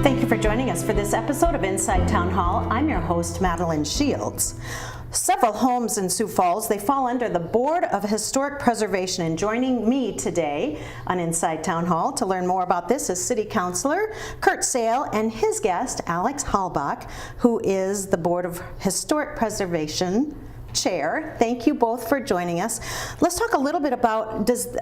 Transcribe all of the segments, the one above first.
Thank you for joining us for this episode of Inside Town Hall. I'm your host, Madeline Shields. Several homes in Sioux Falls, they fall under the Board of Historic Preservation, and joining me today on Inside Town Hall to learn more about this is City Councilor Kurt Sale and his guest, Alex Halbach, who is the Board of Historic Preservation Chair. Thank you both for joining us. Let's talk a little bit about, does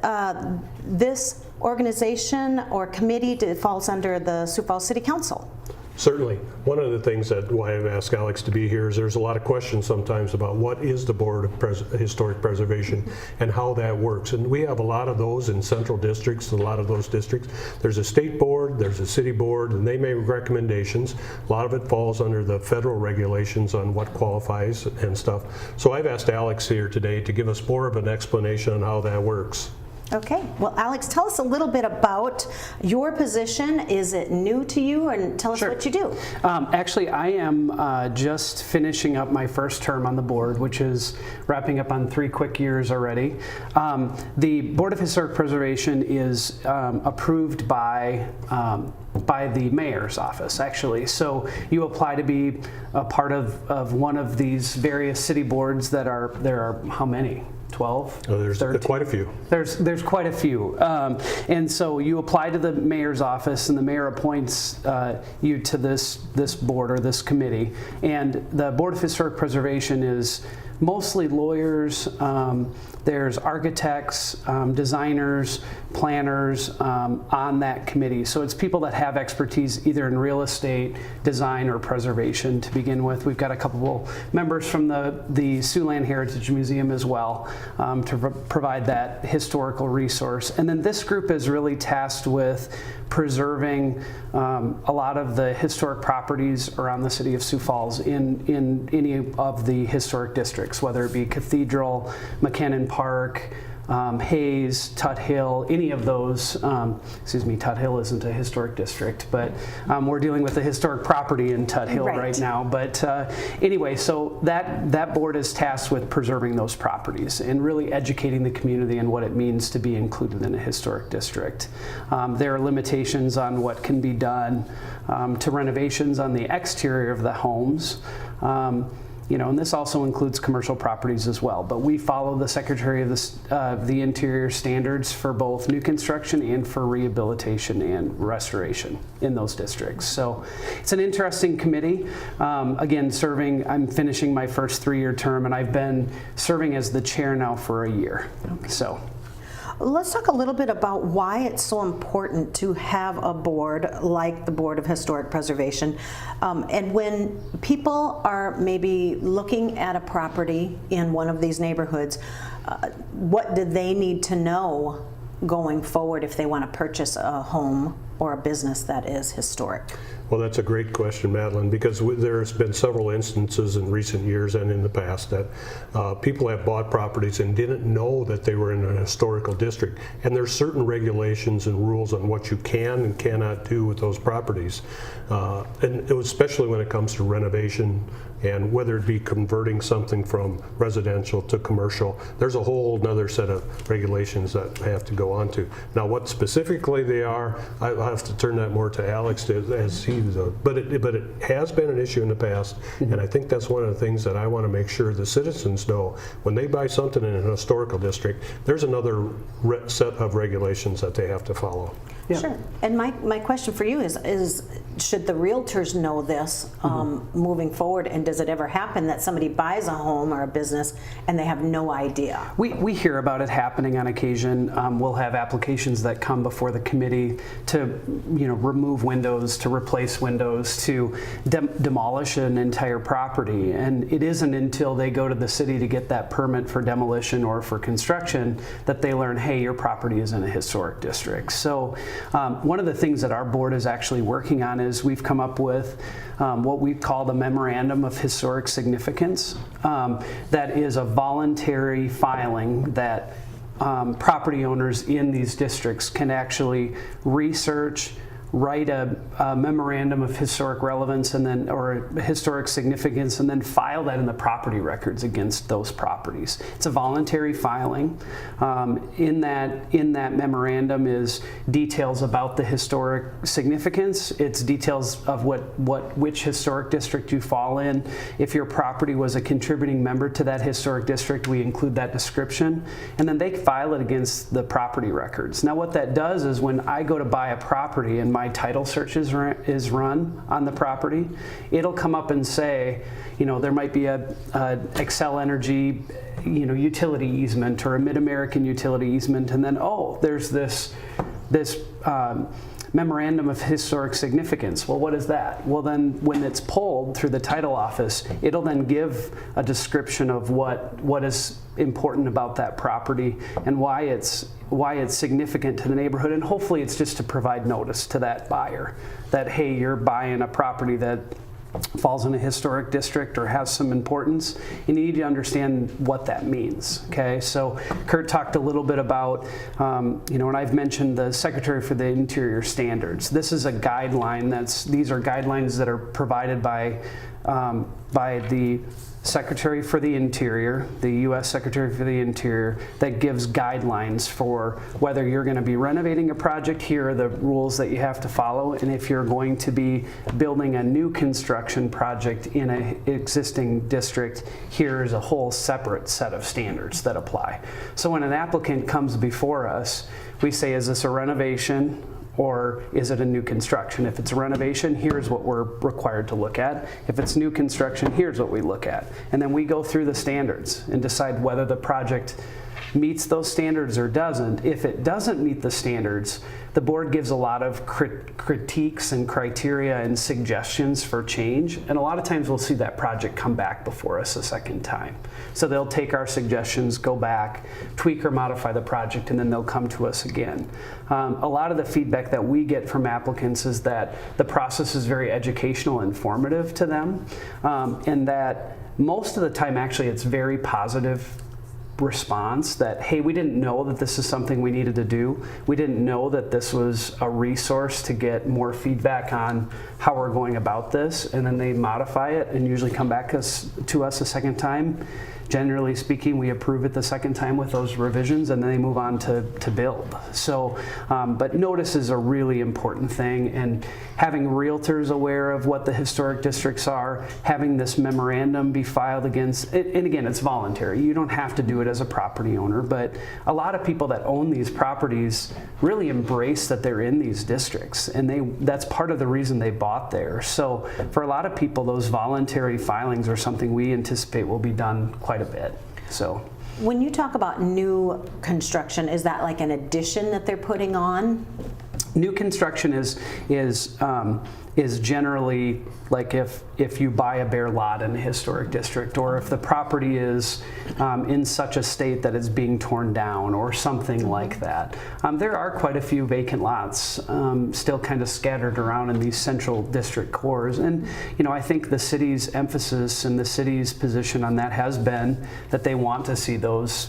this organization or committee falls under the Sioux Falls City Council? Certainly. One of the things that why I've asked Alex to be here is there's a lot of questions sometimes about what is the Board of Historic Preservation and how that works. And we have a lot of those in central districts, a lot of those districts. There's a state board, there's a city board, and they make recommendations. A lot of it falls under the federal regulations on what qualifies and stuff. So I've asked Alex here today to give us more of an explanation on how that works. Okay, well, Alex, tell us a little bit about your position. Is it new to you? And tell us what you do. Actually, I am just finishing up my first term on the board, which is wrapping up on 3 quick years already. The Board of Historic Preservation is approved by the mayor's office, actually. So you apply to be a part of one of these various city boards that are, there are how many? 12? Oh, there's 13. Quite a few. There's quite a few. And so you apply to the mayor's office, and the mayor appoints you to this board or this committee. And the Board of Historic Preservation is mostly lawyers. There's architects, designers, planners on that committee. So it's people that have expertise either in real estate, design, or preservation to begin with. We've got a couple members from the Siouxland Heritage Museum as well to provide that historical resource. And then this group is really tasked with preserving a lot of the historic properties around the city of Sioux Falls in any of the historic districts, whether it be Cathedral, McKinnon Park, Hayes, Tut Hill, any of those. Excuse me, Tut Hill isn't a historic district, but we're dealing with a historic property in Tut Hill right now. But anyway, so that board is tasked with preserving those properties and really educating the community on what it means to be included in a historic district. There are limitations on what can be done to renovations on the exterior of the homes. You know, and this also includes commercial properties as well. But we follow the Secretary of the Interior standards for both new construction and for rehabilitation and restoration in those districts. So it's an interesting committee. Again, I'm finishing my first 3-year term, and I've been serving as the chair now for a year. Okay. So. Let's talk a little bit about why it's so important to have a board like the Board of Historic Preservation. And when people are maybe looking at a property in one of these neighborhoods, what do they need to know going forward if they want to purchase a home or a business that is historic? Well, that's a great question, Madeline, because there's been several instances in recent years and in the past that people have bought properties and didn't know that they were in a historical district. And there's certain regulations and rules on what you can and cannot do with those properties. And especially when it comes to renovation and whether it be converting something from residential to commercial, there's a whole nother set of regulations that have to go on to. Now, what specifically they are, I'll have to turn that more to Alex as he but it has been an issue in the past, and I think that's one of the things that I want to make sure the citizens know. When they buy something in an historical district, there's another set of regulations that they have to follow. Yeah. Sure. And my question for you is should the realtors know this moving forward, and does it ever happen that somebody buys a home or a business and they have no idea? We hear about it happening on occasion. We'll have applications that come before the committee to remove windows, to replace windows, to demolish an entire property. And it isn't until they go to the city to get that permit for demolition or for construction that they learn, hey, your property is in a historic district. So one of the things that our board is actually working on is we've come up with what we call the Memorandum of Historic Significance. That is a voluntary filing that property owners in these districts can actually research, write a memorandum of historic relevance and then, or historic significance, and then file that in the property records against those properties. It's a voluntary filing. In that memorandum is details about the historic significance. It's details of which historic district you fall in. If your property was a contributing member to that historic district, we include that description, and then they file it against the property records. Now what that does is when I go to buy a property and my title search is run on the property, it'll come up and say, there might be a Xcel Energy utility easement or a Mid-American utility easement, and then there's this memorandum of historic significance. Well, what is that? Well, then when it's pulled through the title office, it'll then give a description of what is important about that property and why it's significant to the neighborhood, and hopefully it's just to provide notice to that buyer that, hey, you're buying a property that falls in a historic district or has some importance. You need to understand what that means. Okay, so Kurt talked a little bit about, and I've mentioned the Secretary for the Interior standards. This is a guideline these are guidelines that are provided by the Secretary for the Interior, the U.S. Secretary for the Interior, that gives guidelines for whether you're going to be renovating a project. Here are the rules that you have to follow, and if you're going to be building a new construction project in an existing district, here's a whole separate set of standards that apply. So when an applicant comes before us, we say, is this a renovation? Or is it a new construction? If it's a renovation, here's what we're required to look at. If it's new construction, here's what we look at. And then we go through the standards and decide whether the project meets those standards or doesn't. If it doesn't meet the standards, the board gives a lot of critiques and criteria and suggestions for change, and a lot of times we'll see that project come back before us a second time. So they'll take our suggestions, go back, tweak or modify the project, and then they'll come to us again. A lot of the feedback that we get from applicants is that the process is very educational and informative to them, and that most of the time actually it's very positive response that, hey, we didn't know that this is something we needed to do. We didn't know that this was a resource to get more feedback on how we're going about this, and then they modify it and usually come back to us a second time. Generally speaking, we approve it the second time with those revisions, and then they move on to build. So, but notice is a really important thing, and having realtors aware of what the historic districts are, having this memorandum be filed against, and again, it's voluntary. You don't have to do it as a property owner, but a lot of people that own these properties really embrace that they're in these districts, and that's part of the reason they bought there. So for a lot of people, those voluntary filings are something we anticipate will be done quite a bit. So when you talk about new construction, is that like an addition that they're putting on? New construction is generally like if you buy a bare lot in a historic district, or if the property is in such a state that it's being torn down or something like that. There are quite a few vacant lots still kind of scattered around in these central district cores, and I think the city's emphasis and the city's position on that has been that they want to see those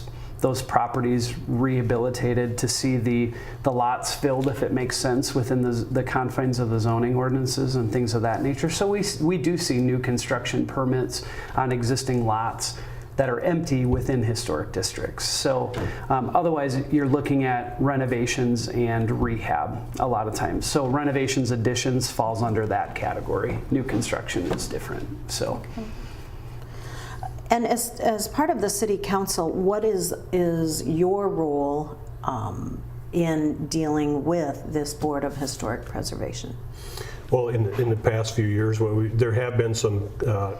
properties rehabilitated, to see the lots filled if it makes sense within the confines of the zoning ordinances and things of that nature. So we do see new construction permits on existing lots that are empty within historic districts. So otherwise you're looking at renovations and rehab a lot of times. So renovations, additions falls under that category. New construction is different. So. Okay. And as part of the City Council, what is your role in dealing with this Board of Historic Preservation? Well, in the past few years, there have been some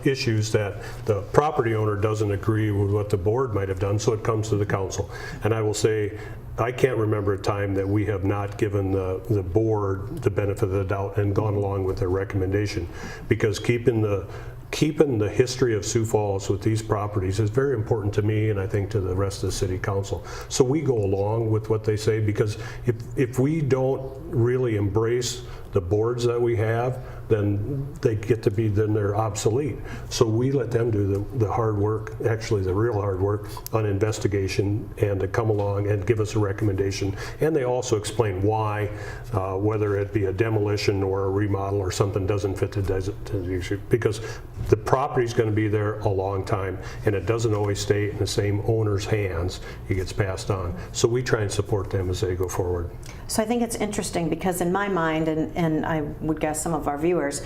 issues that the property owner doesn't agree with what the board might have done, so it comes to the council. And I will say, I can't remember a time that we have not given the board the benefit of the doubt and gone along with their recommendation, because keeping the history of Sioux Falls with these properties is very important to me, and I think to the rest of the City Council. So we go along with what they say, because if we don't really embrace the boards that we have, then they get to be, then they're obsolete. So we let them do the hard work, actually the real hard work on investigation, and to come along and give us a recommendation. And they also explain why, whether it be a demolition or a remodel or something doesn't fit the designation, because the property's going to be there a long time, and it doesn't always stay in the same owner's hands. It gets passed on. So we try and support them as they go forward. So I think it's interesting because in my mind, and I would guess some of our viewers,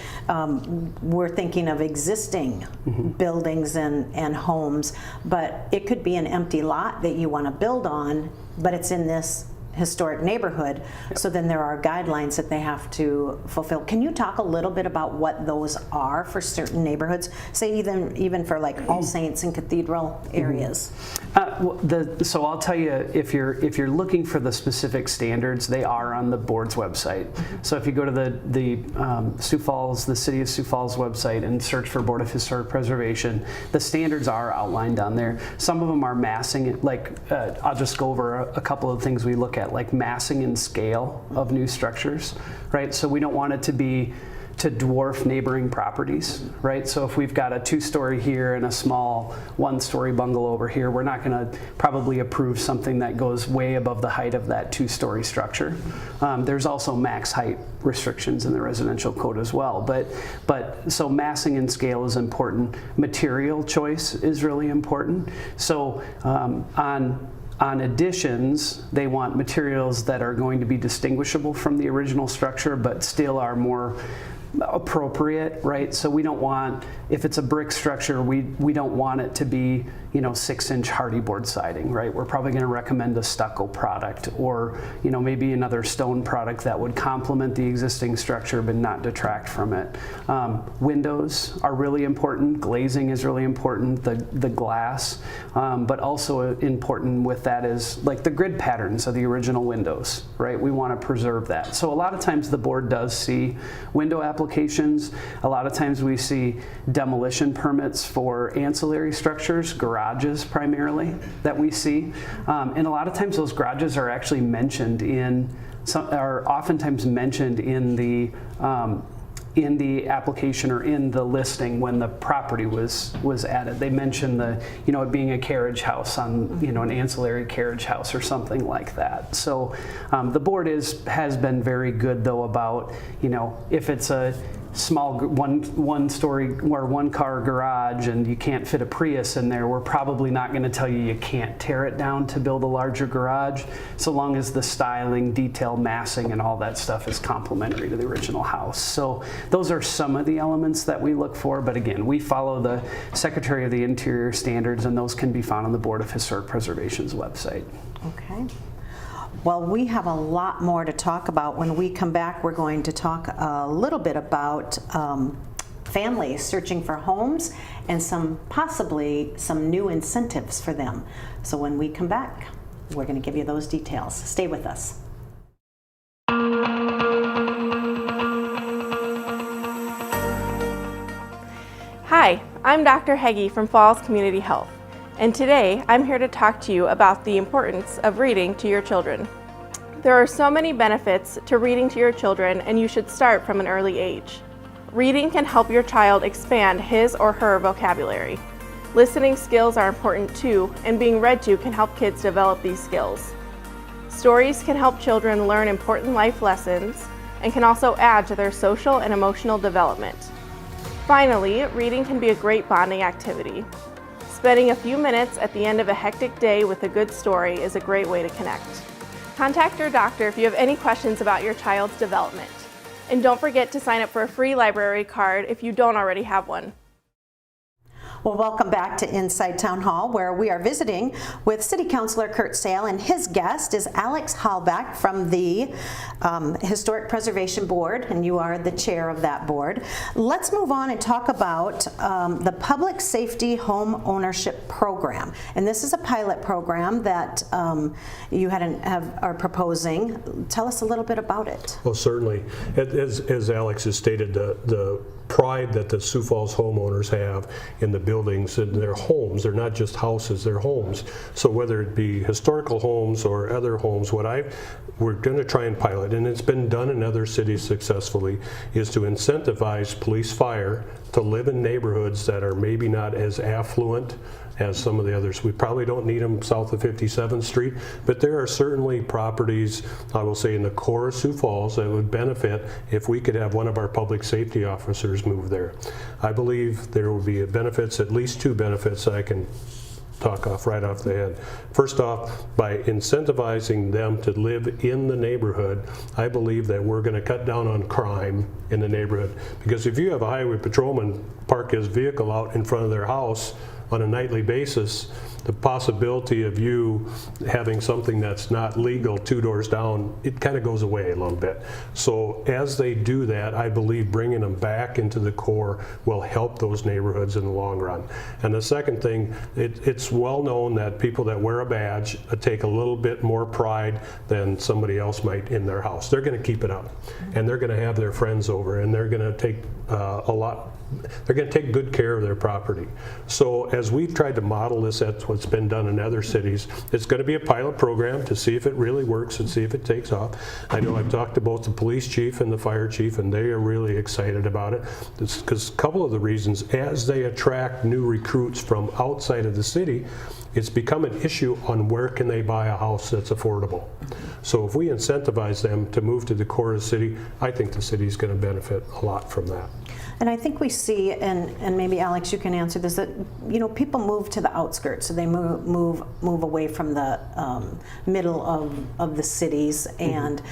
we're thinking of existing buildings and homes, but it could be an empty lot that you want to build on, but it's in this historic neighborhood. So then there are guidelines that they have to fulfill. Can you talk a little bit about what those are for certain neighborhoods? Say even for like All Saints and Cathedral areas. So I'll tell you, if you're looking for the specific standards, they are on the board's website. So if you go to the Sioux Falls, the City of Sioux Falls website and search for Board of Historic Preservation, the standards are outlined on there. Some of them are massing, like I'll just go over a couple of things we look at, like massing and scale of new structures, right? So we don't want it to dwarf neighboring properties, right? So if we've got a 2-story here and a small 1-story bungalow over here, we're not going to probably approve something that goes way above the height of that 2-story structure. There's also max height restrictions in the residential code as well. But so massing and scale is important. Material choice is really important. So on additions, they want materials that are going to be distinguishable from the original structure, but still are more appropriate, right? So we don't want, if it's a brick structure, we don't want it to be, 6-inch hardy board siding, right? We're probably going to recommend a stucco product, or maybe another stone product that would complement the existing structure but not detract from it. Windows are really important. Glazing is really important. The glass, but also important with that is like the grid patterns of the original windows, right? We want to preserve that. So a lot of times the board does see window applications. A lot of times we see demolition permits for ancillary structures, garages primarily, that we see. And a lot of times those garages are actually mentioned are oftentimes mentioned in the application or in the listing when the property was added. They mention it being a carriage house on, an ancillary carriage house or something like that. So the board has been very good though about, if it's a small one-story or one-car garage and you can't fit a Prius in there, we're probably not going to tell you can't tear it down to build a larger garage, so long as the styling, detail, massing, and all that stuff is complementary to the original house. So those are some of the elements that we look for, but again, we follow the Secretary of the Interior standards, and those can be found on the Board of Historic Preservation's website. Okay. Well, we have a lot more to talk about. When we come back, we're going to talk a little bit about families searching for homes and possibly some new incentives for them. So when we come back, we're going to give you those details. Stay with us. Hi, I'm Dr. Heggie from Falls Community Health. And today, I'm here to talk to you about the importance of reading to your children. There are so many benefits to reading to your children, and you should start from an early age. Reading can help your child expand his or her vocabulary. Listening skills are important too, and being read to can help kids develop these skills. Stories can help children learn important life lessons and can also add to their social and emotional development. Finally, reading can be a great bonding activity. Spending a few minutes at the end of a hectic day with a good story is a great way to connect. Contact your doctor if you have any questions about your child's development. And don't forget to sign up for a free library card if you don't already have one. Well, welcome back to Inside Town Hall, where we are visiting with City Councilor Kurt Sale, and his guest is Alex Halbach from the Historic Preservation Board, and you are the chair of that board. Let's move on and talk about the Public Safety Home Ownership Program. And this is a pilot program that you are proposing. Tell us a little bit about it. Well, certainly. As Alex has stated, the pride that the Sioux Falls homeowners have in the buildings, and they're homes. They're not just houses, they're homes. So whether it be historical homes or other homes, we're going to try and pilot, and it's been done in other cities successfully, is to incentivize police fire to live in neighborhoods that are maybe not as affluent as some of the others. We probably don't need them south of 57th Street, but there are certainly properties, I will say, in the core of Sioux Falls that would benefit if we could have one of our public safety officers move there. I believe there will be benefits, at least two benefits I can talk off right off the head. First off, by incentivizing them to live in the neighborhood, I believe that we're going to cut down on crime in the neighborhood. Because if you have a highway patrolman park his vehicle out in front of their house on a nightly basis, the possibility of you having something that's not legal 2 doors down, it kind of goes away a little bit. So as they do that, I believe bringing them back into the core will help those neighborhoods in the long run. And the second thing, it's well known that people that wear a badge take a little bit more pride than somebody else might in their house. They're going to keep it up, and they're going to have their friends over, and they're going to take they're going to take good care of their property. So as we've tried to model this, that's what's been done in other cities. It's going to be a pilot program to see if it really works and see if it takes off. I know I've talked to both the police chief and the fire chief, and they are really excited about it. Because a couple of the reasons, as they attract new recruits from outside of the city, it's become an issue on where can they buy a house that's affordable. So if we incentivize them to move to the core of the city, I think the city's going to benefit a lot from that. And I think we see, and maybe Alex, you can answer this, that people move to the outskirts, so they move away from the middle of the cities. And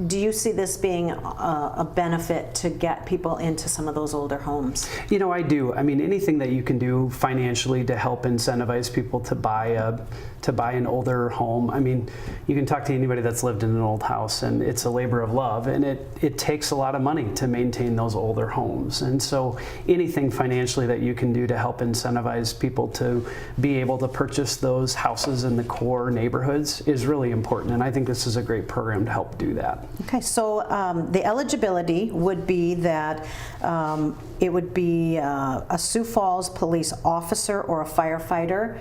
do you see this being a benefit to get people into some of those older homes? I do. I mean, anything that you can do financially to help incentivize people to buy an older home. I mean, you can talk to anybody that's lived in an old house, and it's a labor of love, and it takes a lot of money to maintain those older homes. And so anything financially that you can do to help incentivize people to be able to purchase those houses in the core neighborhoods is really important, and I think this is a great program to help do that. Okay, so the eligibility would be that it would be a Sioux Falls police officer or a firefighter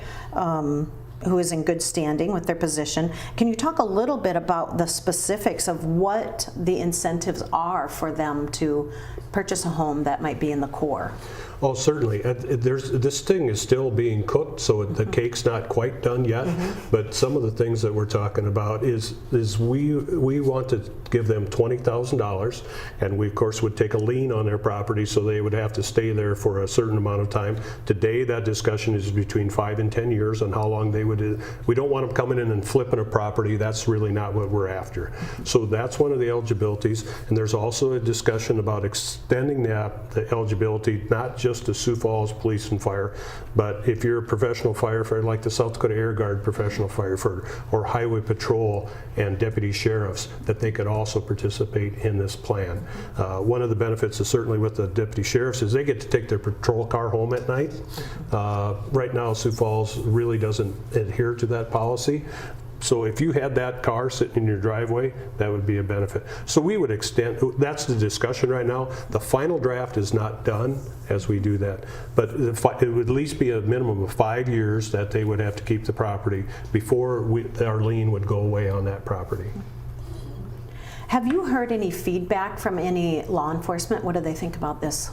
who is in good standing with their position. Can you talk a little bit about the specifics of what the incentives are for them to purchase a home that might be in the core? Oh, certainly. This thing is still being cooked, so the cake's not quite done yet. But some of the things that we're talking about is we want to give them $20,000, and we of course would take a lien on their property, so they would have to stay there for a certain amount of time. Today, that discussion is between 5 and 10 years on how long they would. We don't want them coming in and flipping a property. That's really not what we're after. So that's one of the eligibilities, and there's also a discussion about extending the eligibility not just to Sioux Falls Police and Fire, but if you're a professional firefighter like the South Dakota Air Guard professional firefighter or Highway Patrol and deputy sheriffs, that they could also participate in this plan. One of the benefits is certainly with the deputy sheriffs is they get to take their patrol car home at night. Right now Sioux Falls really doesn't adhere to that policy. So if you had that car sitting in your driveway, that would be a benefit. So we would extend, that's the discussion right now. The final draft is not done as we do that, but it would at least be a minimum of 5 years that they would have to keep the property before our lien would go away on that property. Have you heard any feedback from any law enforcement? What do they think about this?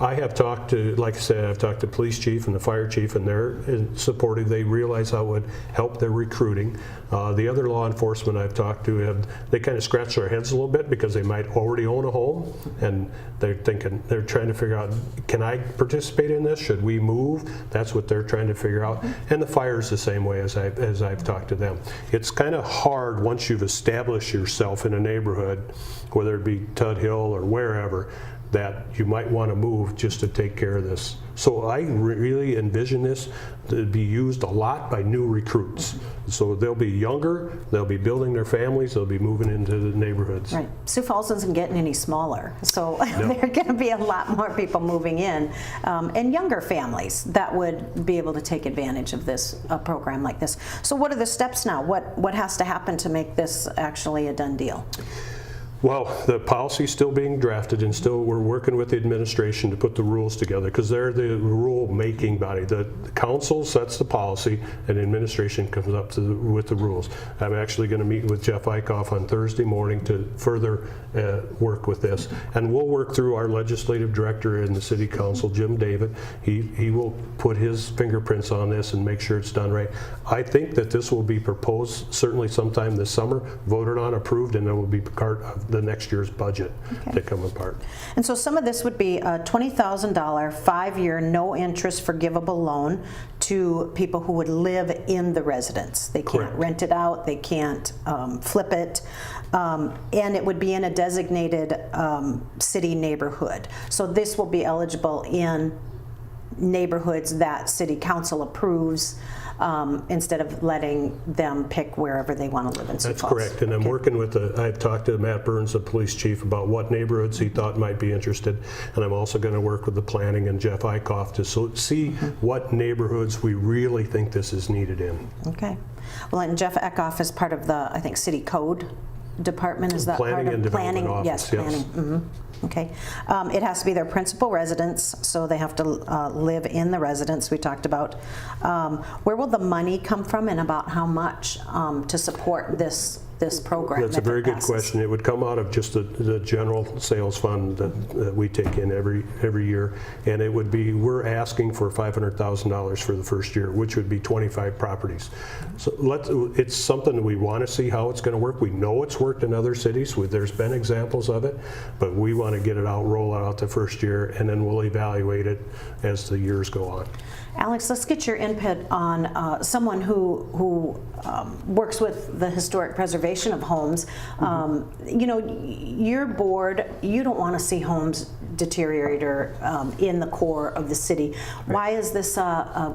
I have talked to, like I said, I've talked to the police chief and the fire chief, and they're supportive. They realize how it would help their recruiting. The other law enforcement I've talked to, they kind of scratch their heads a little bit because they might already own a home, and they're trying to figure out, can I participate in this? Should we move? That's what they're trying to figure out. And the fire's the same way as I've talked to them. It's kind of hard once you've established yourself in a neighborhood, whether it be Tud Hill or wherever, that you might want to move just to take care of this. So I really envision this to be used a lot by new recruits. So they'll be younger, they'll be building their families, they'll be moving into the neighborhoods. Right. Sioux Falls isn't getting any smaller, so no. There are going to be a lot more people moving in, and younger families that would be able to take advantage of this program like this. So what are the steps now? What has to happen to make this actually a done deal? Well, the policy's still being drafted, and still we're working with the administration to put the rules together, because they're the rule-making body. The council sets the policy, and the administration comes up with the rules. I'm actually going to meet with Jeff Eichhoff on Thursday morning to further work with this. And we'll work through our legislative director in the city council, Jim David. He will put his fingerprints on this and make sure it's done right. I think that this will be proposed certainly sometime this summer, voted on, approved, and then will be part of the next year's budget to come apart. And so some of this would be a $20,000 5-year no interest forgivable loan to people who would live in the residence. They can't Correct. rent it out, they can't flip it, and it would be in a designated city neighborhood. So this will be eligible in neighborhoods that city council approves, instead of letting them pick wherever they want to live in Sioux That's Falls. correct, and I'm working with I've talked to Matt Burns, the police chief, about what neighborhoods he thought might be interested, and I'm also going to work with the planning and Jeff Eichhoff to see what neighborhoods we really think this is needed in. Okay. Well, and Jeff Eichhoff is part of the, I think, city code department, is that Planning part of and Development Office, Yes, yes. planning. Okay. It has to be their principal residence, so they have to live in the residence we talked about. Where will the money come from, and about how much to support this program? That's a if it very good passes? question. It would come out of just the general sales fund that we take in every year, and it would be, we're asking for $500,000 for the first year, which would be 25 properties. So it's something that we want to see how it's going to work. We know it's worked in other cities. There's been examples of it, but we want to get it out, roll it out the first year, and then we'll evaluate it as the years go on. Alex, let's get your input on someone who works with the historic preservation of homes. You know, your board, you don't want to see homes deteriorate or in the core of the city. Right. Why is this a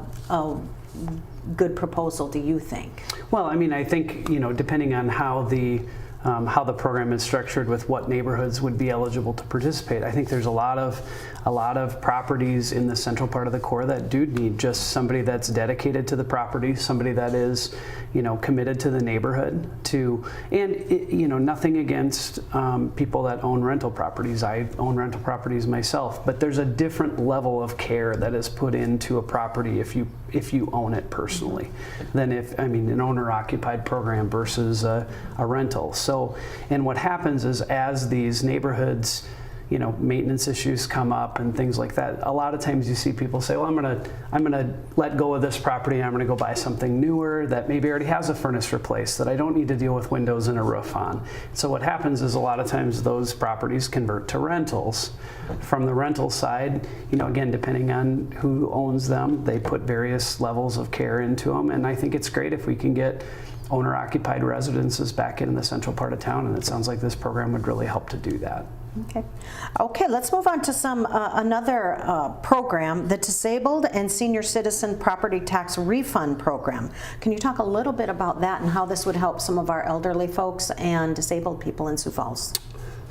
good proposal, do you think? Well, I mean, I think, you know, depending on how the program is structured with what neighborhoods would be eligible to participate, I think there's a lot of properties in the central part of the core that do need just somebody that's dedicated to the property, somebody that is, you know, committed to the neighborhood, you know, nothing against people that own rental properties. I own rental properties myself, but there's a different level of care that is put into a property if you own it personally than an owner-occupied program versus a rental. So, and what happens is, as these neighborhoods, you know, maintenance issues come up and things like that, a lot of times you see people say, well, I'm gonna let go of this property and I'm gonna go buy something newer that maybe already has a furnace replaced that I don't need to deal with windows and a roof on. So what happens is, a lot of times those properties convert to rentals. From the rental side, you know, again, depending on who owns them, they put various levels of care into them, and I think it's great if we can get owner-occupied residences back in the central part of town, and it sounds like this program would really help to do that. Okay, let's move on to another program, the Disabled and Senior Citizen Property Tax Refund Program. Can you talk a little bit about that and how this would help some of our elderly folks and disabled people in Sioux Falls?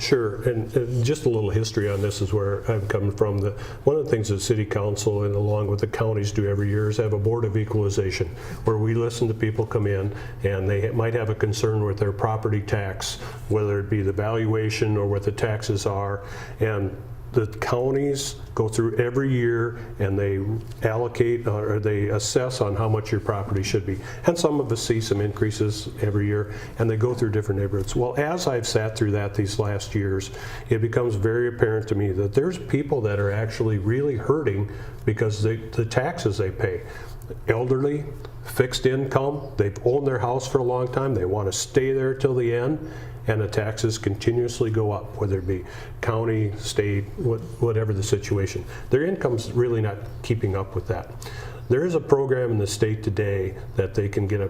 Sure, and just a little history on this is where I'm coming from. One of the things that City Council and along with the counties do every year is have a Board of Equalization, where we listen to people come in and they might have a concern with their property tax, whether it be the valuation or what the taxes are, and the counties go through every year and they allocate or they assess on how much your property should be. And some of us see some increases every year, and they go through different neighborhoods. Well, as I've sat through that these last years, it becomes very apparent to me that there's people that are actually really hurting because the taxes they pay. Elderly, fixed income, they've owned their house for a long time, they want to stay there till the end, and the taxes continuously go up, whether it be county, state, whatever the situation. Their income's really not keeping up with that. There is a program in the state today that they can get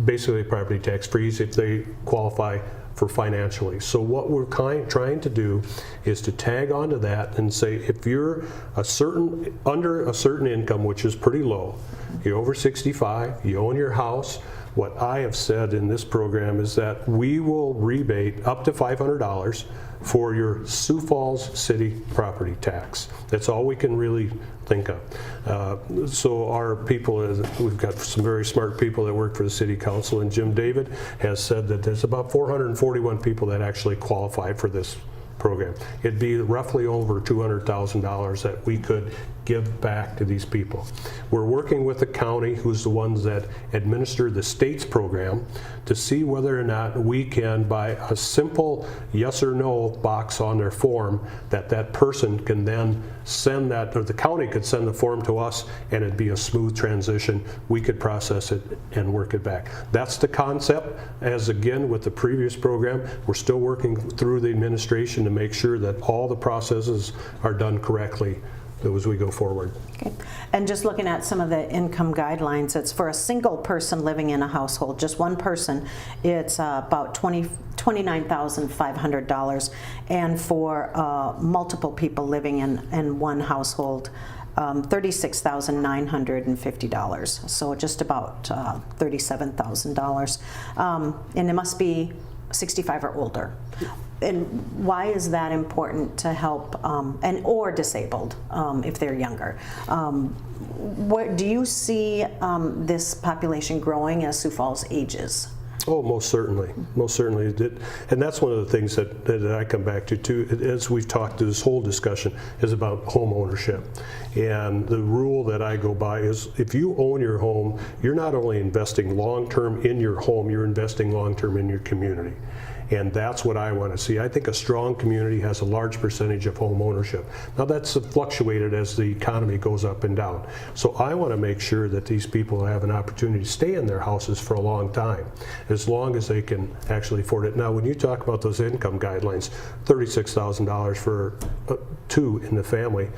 basically a property tax freeze if they qualify for financially. So what we're trying to do is to tag onto that and say, if you're under a certain income, which is pretty low, you're over 65, you own your house, what I have said in this program is that we will rebate up to $500 for your Sioux Falls city property tax. That's all we can really think of. So our people, we've got some very smart people that work for the city council, and Jim David has said that there's about 441 people that actually qualify for this program. It'd be roughly over $200,000 that we could give back to these people. We're working with the county, who's the ones that administer the state's program, to see whether or not we can, by a simple yes or no box on their form, that person can then send that, or the county could send the form to us, and it'd be a smooth transition. We could process it and work it back. That's the concept. As again, with the previous program, we're still working through the administration to make sure that all the processes are done correctly as we go forward. Okay. And just looking at some of the income guidelines, it's for a single person living in a household, just one person, it's about $29,500, and for multiple people living in one household, $36,950. So just about $37,000, and it must be 65 or older. And why is that important to help, or disabled if they're younger? What do you see this population growing as Sioux Falls ages? Oh, most certainly, most certainly. And that's one of the things that I come back to too, as we've talked to this whole discussion, is about home ownership. And the rule that I go by is, if you own your home, you're not only investing long-term in your home, you're investing long-term in your community. And that's what I want to see. I think a strong community has a large percentage of home ownership. Now that's fluctuated as the economy goes up and down. So I want to make sure that these people have an opportunity to stay in their houses for a long time, as long as they can actually afford it. Now when you talk about those income guidelines, $36,000 for two in the family,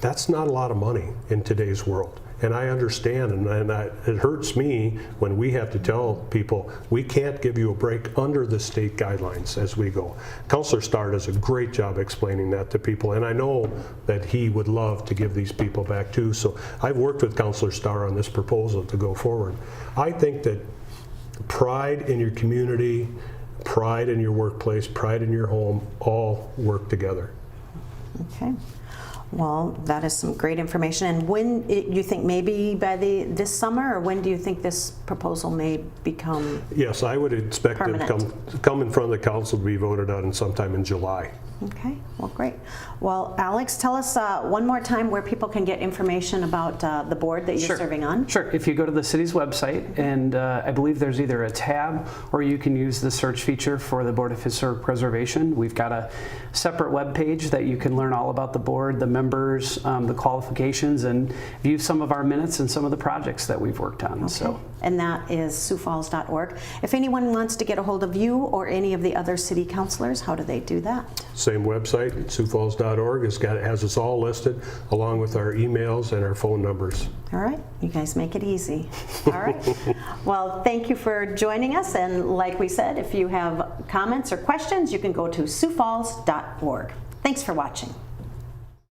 that's not a lot of money in today's world. And I understand, and it hurts me when we have to tell people, we can't give you a break under the state guidelines as we go. Councilor Starr does a great job explaining that to people, and I know that he would love to give these people back too. So I've worked with Councilor Starr on this proposal to go forward. I think that pride in your community, pride in your workplace, pride in your home, all work together. Okay. Well, that is some great information. And when you think, maybe by this summer, or when do you think this proposal may become? Yes, I would expect it to come in front of the council to be voted on sometime in July. Okay, well, great. Well, Alex, tell us one more time where people can get information about the board that you're serving on. Sure. If you go to the city's website, and I believe there's either a tab, or you can use the search feature for the Board of Historic Preservation. We've got a separate web page that you can learn all about the board, the members, the qualifications, and view some of our minutes and some of the projects that we've worked on. Okay. So. And that is siouxfalls.org. If anyone wants to get a hold of you or any of the other city councilors, how do they do that? Same website, siouxfalls.org. It has us all listed, along with our emails and our phone numbers. All right, you guys make it easy. All right. Well, thank you for joining us. And like we said, if you have comments or questions, you can go to siouxfalls.org. Thanks for watching.